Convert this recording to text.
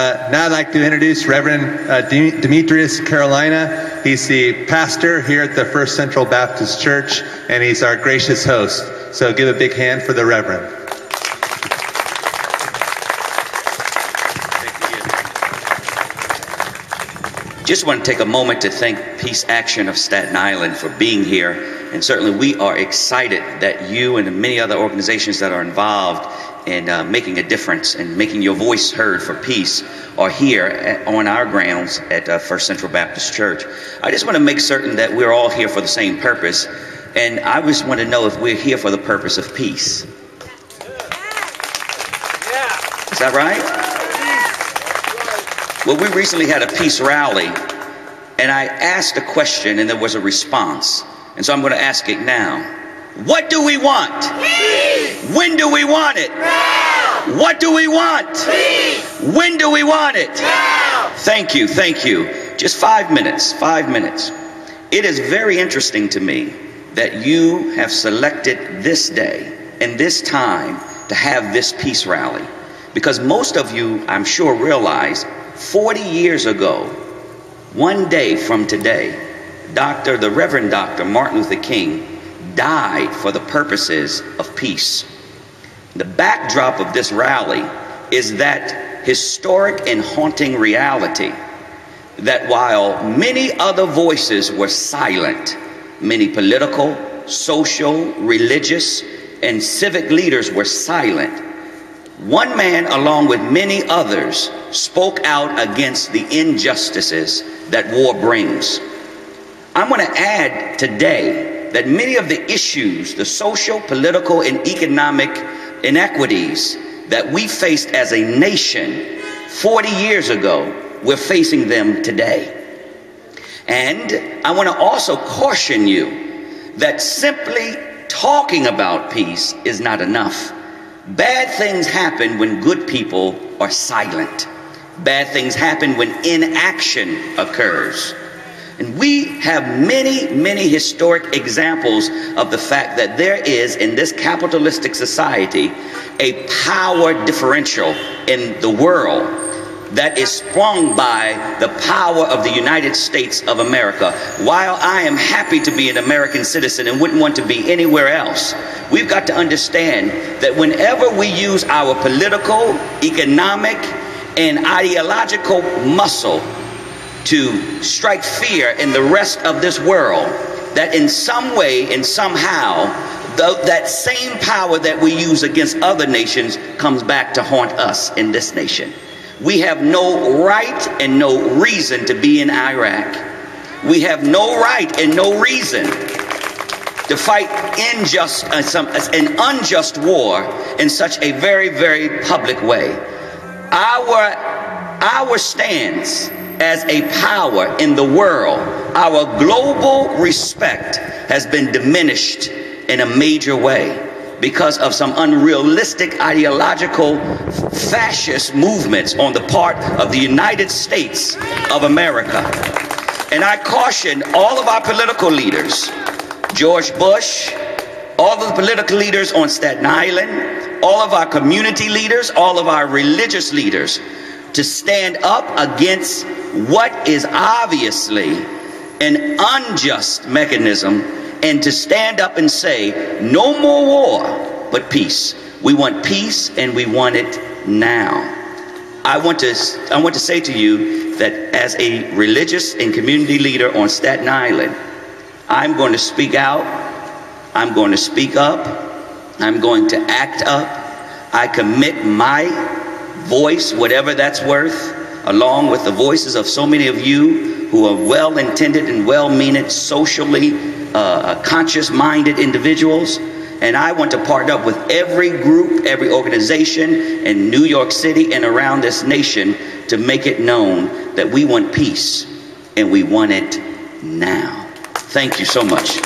Now I'd like to introduce Reverend Demetrius Carolina. He's the pastor here at the First Central Baptist Church, and he's our gracious host. So give a big hand for the Reverend. Just want to take a moment to thank Peace Action of Staten Island for being here. And certainly we are excited that you and the many other organizations that are involved in making a difference and making your voice heard for peace are here on our grounds at First Central Baptist Church. I just want to make certain that we're all here for the same purpose. And I just want to know if we're here for the purpose of peace. Is that right? Well, we recently had a peace rally, and I asked a question, and there was a response. And so I'm going to ask it now. What do we want? Peace. When do we want it? Now. What do we want? Peace. When do we want it? Now. Thank you, thank you. Just 5 minutes, 5 minutes. It is very interesting to me that you have selected this day and this time to have this peace rally. Because most of you, I'm sure, realize 40 years ago, one day from today, the Reverend Dr. Martin Luther King died for the purposes of peace. The backdrop of this rally is that historic and haunting reality that while many other voices were silent, many political, social, religious, and civic leaders were silent, one man, along with many others, spoke out against the injustices that war brings. I'm going to add today that many of the issues, the social, political, and economic inequities that we faced as a nation 40 years ago, we're facing them today. And I want to also caution you that simply talking about peace is not enough. Bad things happen when good people are silent. Bad things happen when inaction occurs. And we have many, many historic examples of the fact that there is, in this capitalistic society, a power differential in the world that is sprung by the power of the United States of America. While I am happy to be an American citizen and wouldn't want to be anywhere else, we've got to understand that whenever we use our political, economic, and ideological muscle to strike fear in the rest of this world, that in some way and somehow, that same power that we use against other nations comes back to haunt us in this nation. We have no right and no reason to be in Iraq. We have no right and no reason to fight an unjust war in such a very, very public way. Our stance as a power in the world, our global respect has been diminished in a major way because of some unrealistic ideological fascist movements on the part of the United States of America. And I caution all of our political leaders, George Bush, all of the political leaders on Staten Island, all of our community leaders, all of our religious leaders, to stand up against what is obviously an unjust mechanism, and to stand up and say, no more war, but peace. We want peace, and we want it now. I want to say to you that as a religious and community leader on Staten Island, I'm going to speak out, I'm going to speak up, I'm going to act up. I commit my voice, whatever that's worth, along with the voices of so many of you who are well-intended and well-meaning, socially conscious-minded individuals. And I want to partner up with every group, every organization in New York City and around this nation to make it known that we want peace, and we want it now. Thank you so much.